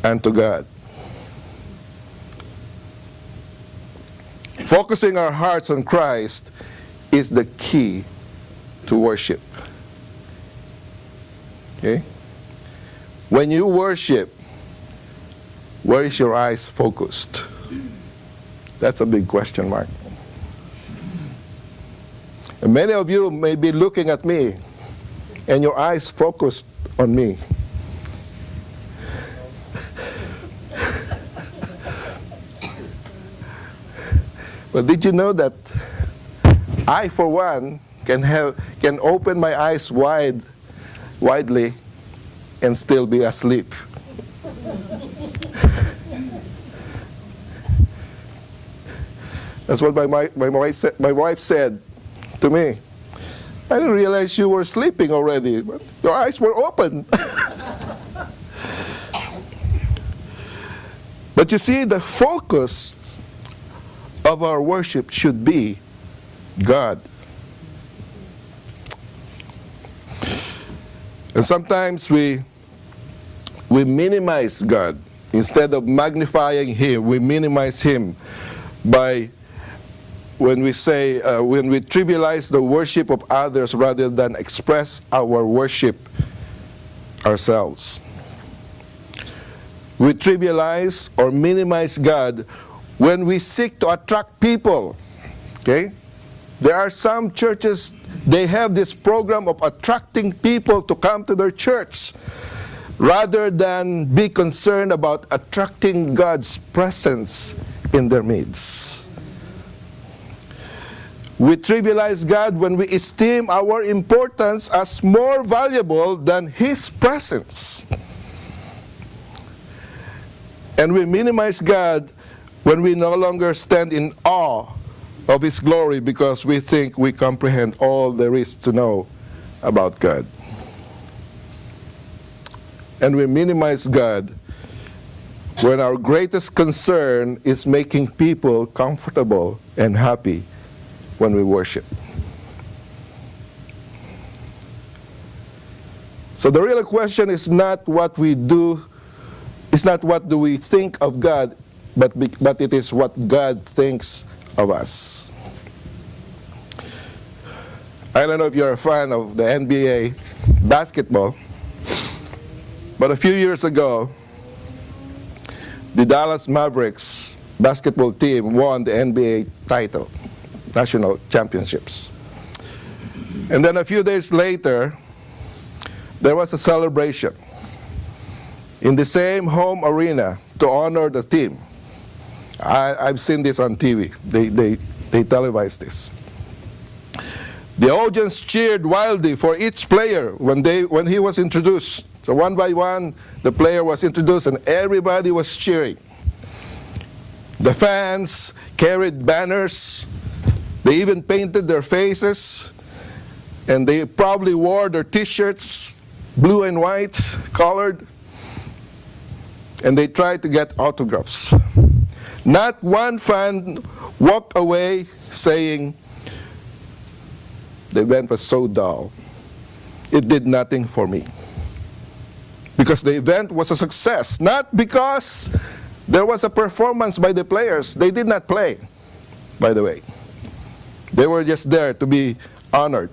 unto God. Focusing our hearts on Christ is the key to worship. Okay? When you worship, where is your eyes focused? That's a big question mark. And many of you may be looking at me and your eyes focused on me. But did you know that I, for one, can open my eyes widely and still be asleep? That's what my wife said to me. I didn't realize you were sleeping already, but your eyes were open. But you see, the focus of our worship should be God. And sometimes we minimize God. Instead of magnifying Him, we minimize Him by when we trivialize the worship of others rather than express our worship ourselves. We trivialize or minimize God when we seek to attract people. Okay? There are some churches, they have this program of attracting people to come to their church rather than be concerned about attracting God's presence in their midst. We trivialize God when we esteem our importance as more valuable than His presence. And we minimize God when we no longer stand in awe of His glory because we think we comprehend all there is to know about God. And we minimize God when our greatest concern is making people comfortable and happy when we worship. So the real question is not what we do, it's not what do we think of God, but it is what God thinks of us. I don't know if you're a fan of the NBA basketball, but a few years ago, the Dallas Mavericks basketball team won the NBA title, national championships. And then a few days later, there was a celebration in the same home arena to honor the team. I've seen this on TV. They televised this. The audience cheered wildly for each player when he was introduced. So one by one, the player was introduced and everybody was cheering. The fans carried banners. They even painted their faces. And they probably wore their t-shirts, blue and white, colored. And they tried to get autographs. Not one fan walked away saying, the event was so dull. It did nothing for me. Because the event was a success, not because there was a performance by the players. They did not play, by the way. They were just there to be honored.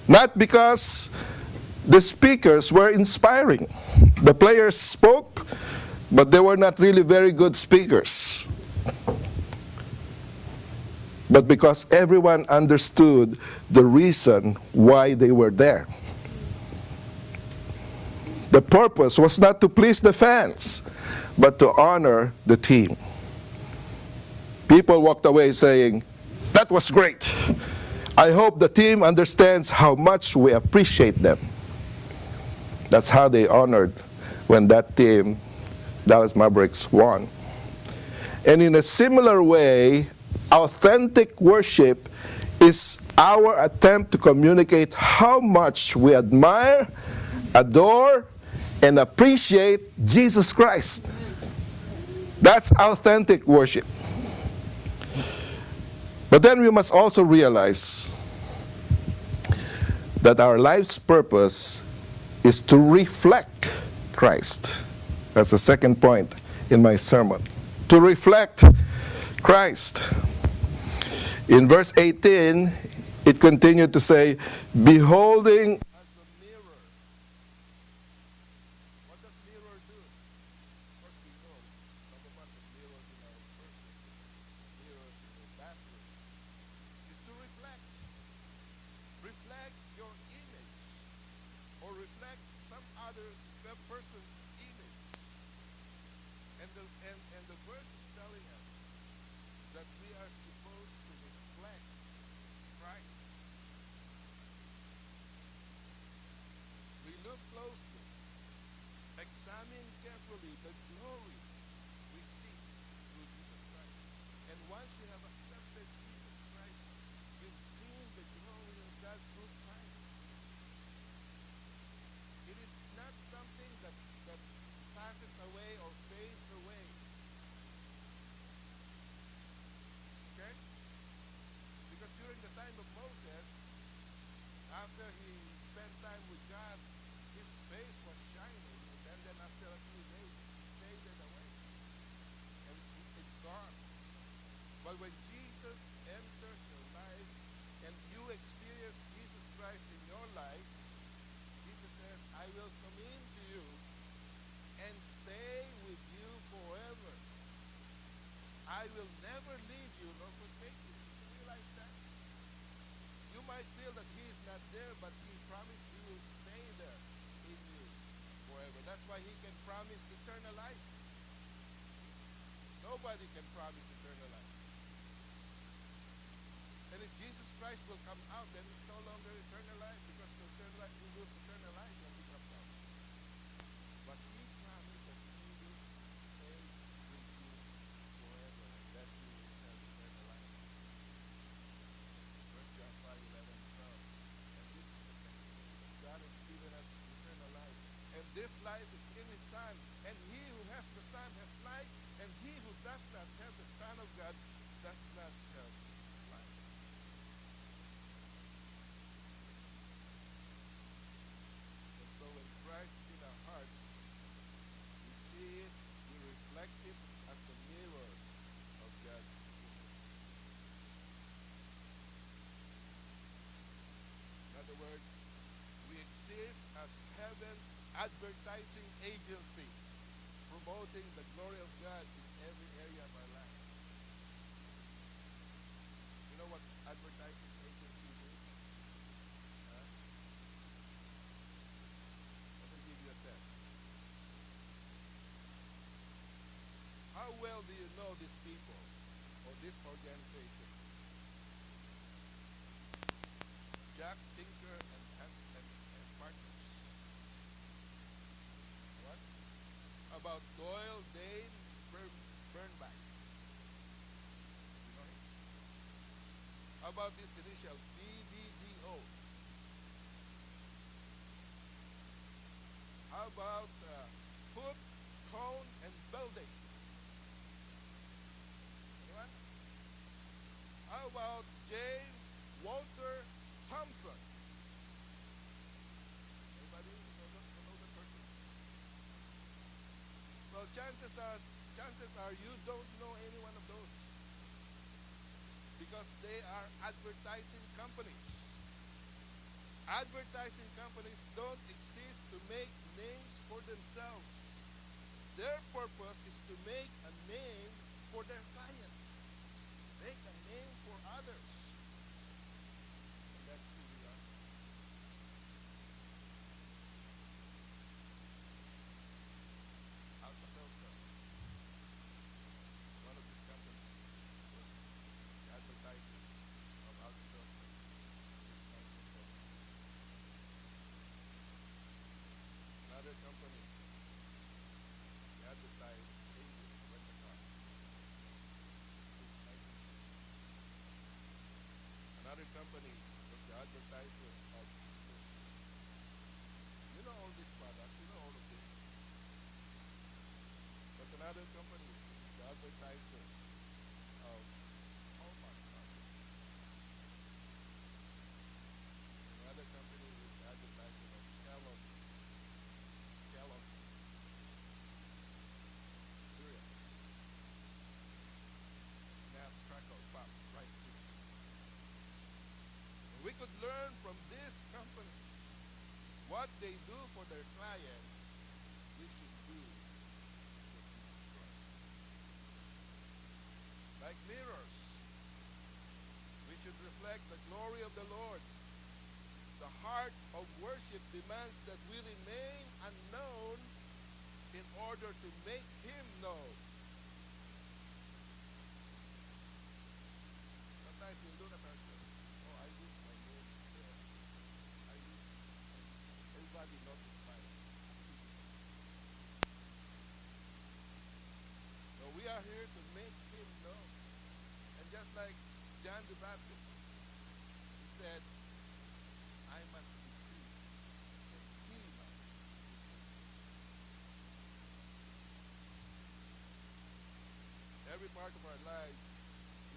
Not because the speakers were inspiring. The players spoke, but they were not really very good speakers. But because everyone understood the reason why they were there. The purpose was not to please the fans, but to honor the team. People walked away saying, that was great. I hope the team understands how much we appreciate them. That's how they honored when that team, Dallas Mavericks, won. And in a similar way, authentic worship is our attempt to communicate how much we admire, adore, and appreciate Jesus Christ. That's authentic worship. But then we must also realize that our life's purpose is to reflect Christ. That's the second point in my sermon. To reflect Christ. In verse 18, it continued to say, beholding as a mirror. What does mirror do? Of course we know, some of us have mirrors in our purses, mirrors in the bathroom. Is to reflect. Reflect your image. Or reflect some other person's image. And the verse is telling us that we are supposed to reflect Christ. We look closely, examine carefully the glory we see through Jesus Christ. And once you have accepted Jesus Christ, you've seen the glory of God through Christ. It is not something that passes away or fades away. Okay? Because during the time of Moses, after he spent time with God, his face was shining, and then after a few days, it faded away. And it's gone. But when Jesus enters your life, and you experience Jesus Christ in your life, Jesus says, I will come into you and stay with you forever. I will never leave you nor forsake you. Did you realize that? You might feel that he is not there, but he promised he will stay there in you forever. That's why he can promise eternal life. Nobody can promise eternal life. And if Jesus Christ will come out, then it's no longer eternal life, because the eternal life, you lose eternal life when he comes out. But he promised that he will stay with you forever, and that you will have eternal life. John 5:11-12. And this is the testimony that God has given us eternal life. And this life is in his Son. And he who has the Son has life. And he who does not have the Son of God does not have life. And so when Christ is in our hearts, we see it, we reflect it as a mirror of God's image. In other words, we exist as heaven's advertising agency, promoting the glory of God in every area of our lives. You know what advertising agency is? Let me give you a test. How well do you know these people or these organizations? Jack, Tinker, and Partners. What? About Doyle, Dane, Bernbach. You know him? How about this initial, BBDO? How about Foot, Cone, and Building? Anyone? How about J. Walter Thompson? Anybody know that person? Well, chances are you don't know any one of those, because they are advertising companies. Advertising companies don't exist to make names for themselves. Their purpose is to make a name for their clients, make a name for others. And that's who we are. Alka-Seltzer, one of these companies, was the advertising of Alka-Seltzer since 1976. Another company, they advertised Avis rent-a-car since 1960. Another company was the advertiser of Bush. You know all these products, you know all of this. There's another company who's the advertiser of Hallmark cards. Another company is the advertiser of Kellogg what they do for their clients, we should do for Jesus Christ. Like mirrors, we should reflect the glory of the Lord. The heart of worship demands that we remain unknown in order to make Him known. Sometimes we look at ourselves, oh, I wish my name is there. I wish everybody noticed my achievement. No, we are here to make Him known. And just like John the Baptist, he said, I must decrease, and He must increase. Every part of our lives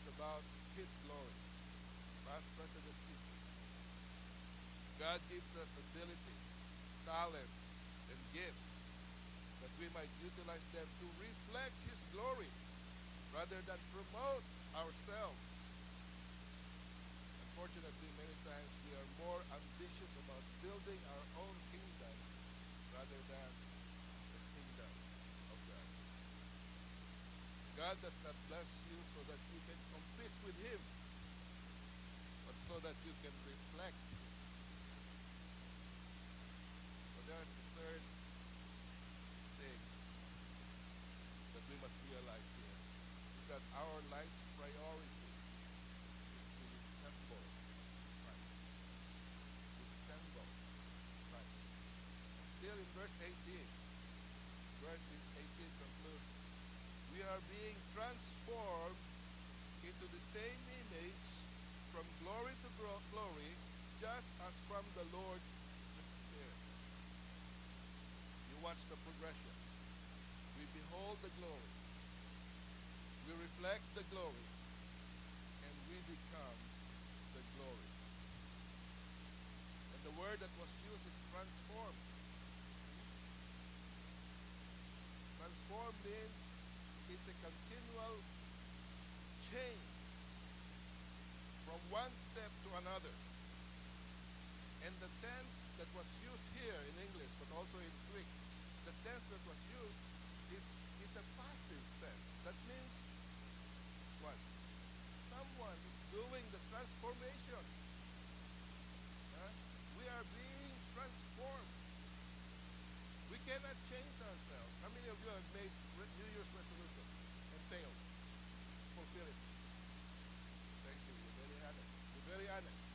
is about His glory, past, present, and future. God gives us abilities, talents, and gifts that we might utilize them to reflect His glory rather than promote ourselves. Unfortunately, many times we are more ambitious about building our own kingdom rather than the kingdom of God. God does not bless you so that you can compete with Him, but so that you can reflect Him. So there's the third thing that we must realize here, is that our life's priority is to resemble Christ. Resemble Christ. Still in verse 18. Verse 18 concludes, we are being transformed into the same image from glory to glory, just as from the Lord the Spirit. You watch the progression. We behold the glory. We reflect the glory. And we become the glory. And the word that was used is transform. Transform means it's a continual change from one step to another. And the tense that was used here in English, but also in Greek, the tense that was used is a passive tense. That means what? Someone is doing the transformation. We are being transformed. We cannot change ourselves. How many of you have made New Year's resolution and failed? Fulfill it. Thank you. You're very honest. You're very honest.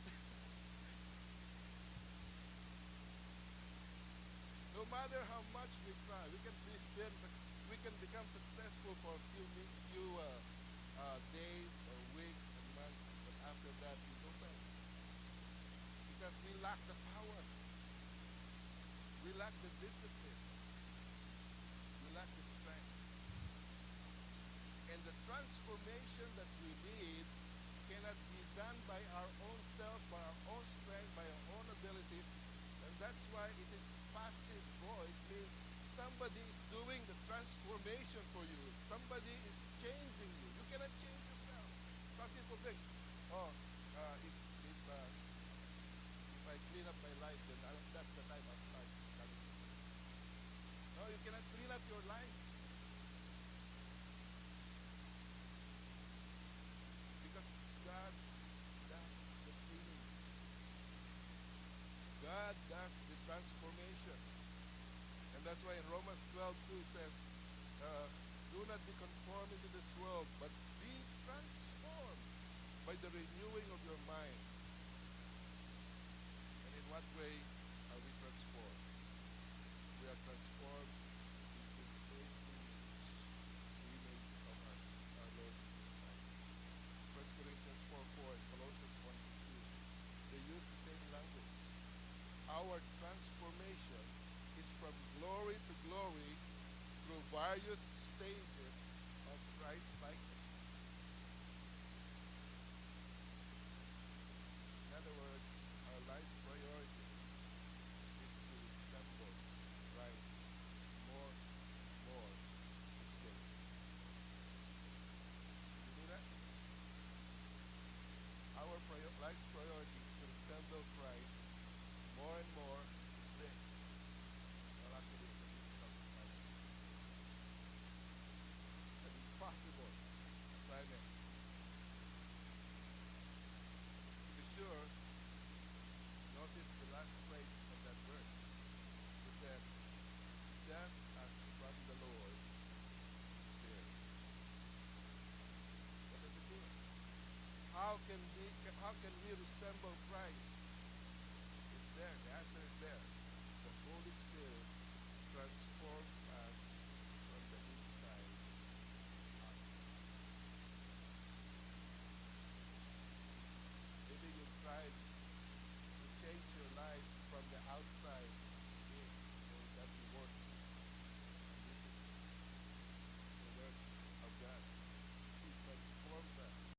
No matter how much we try, we can become successful for a few days or weeks and months, but after that we go back because we lack the power, we lack the discipline, we lack the strength, and the transformation that we need cannot be done by our own self, by our own strength, by our own abilities. And that's why it is passive voice, means somebody is doing the transformation for you. Somebody is changing you. You cannot change yourself. Some people think, if I clean up my life, then that's the time I'll start coming. No, you cannot clean up your life. Because God does the cleaning. God does the transformation. And that's why in Romans 12:2 it says, do not be conformed into this world, but be transformed by the renewing of your mind. And in what way are we transformed? We are transformed into the same image of us, our Lord Jesus Christ. 1 Corinthians 4:4 and Colossians 1:15. They use the same language. Our transformation is from glory to glory through various stages of Christ's likeness. In other words, our life's priority is to resemble Christ more and more each day. You do that? Our life's priority is to resemble Christ more and more each day. resemble Christ? It's there. The answer is there. The Holy Spirit transforms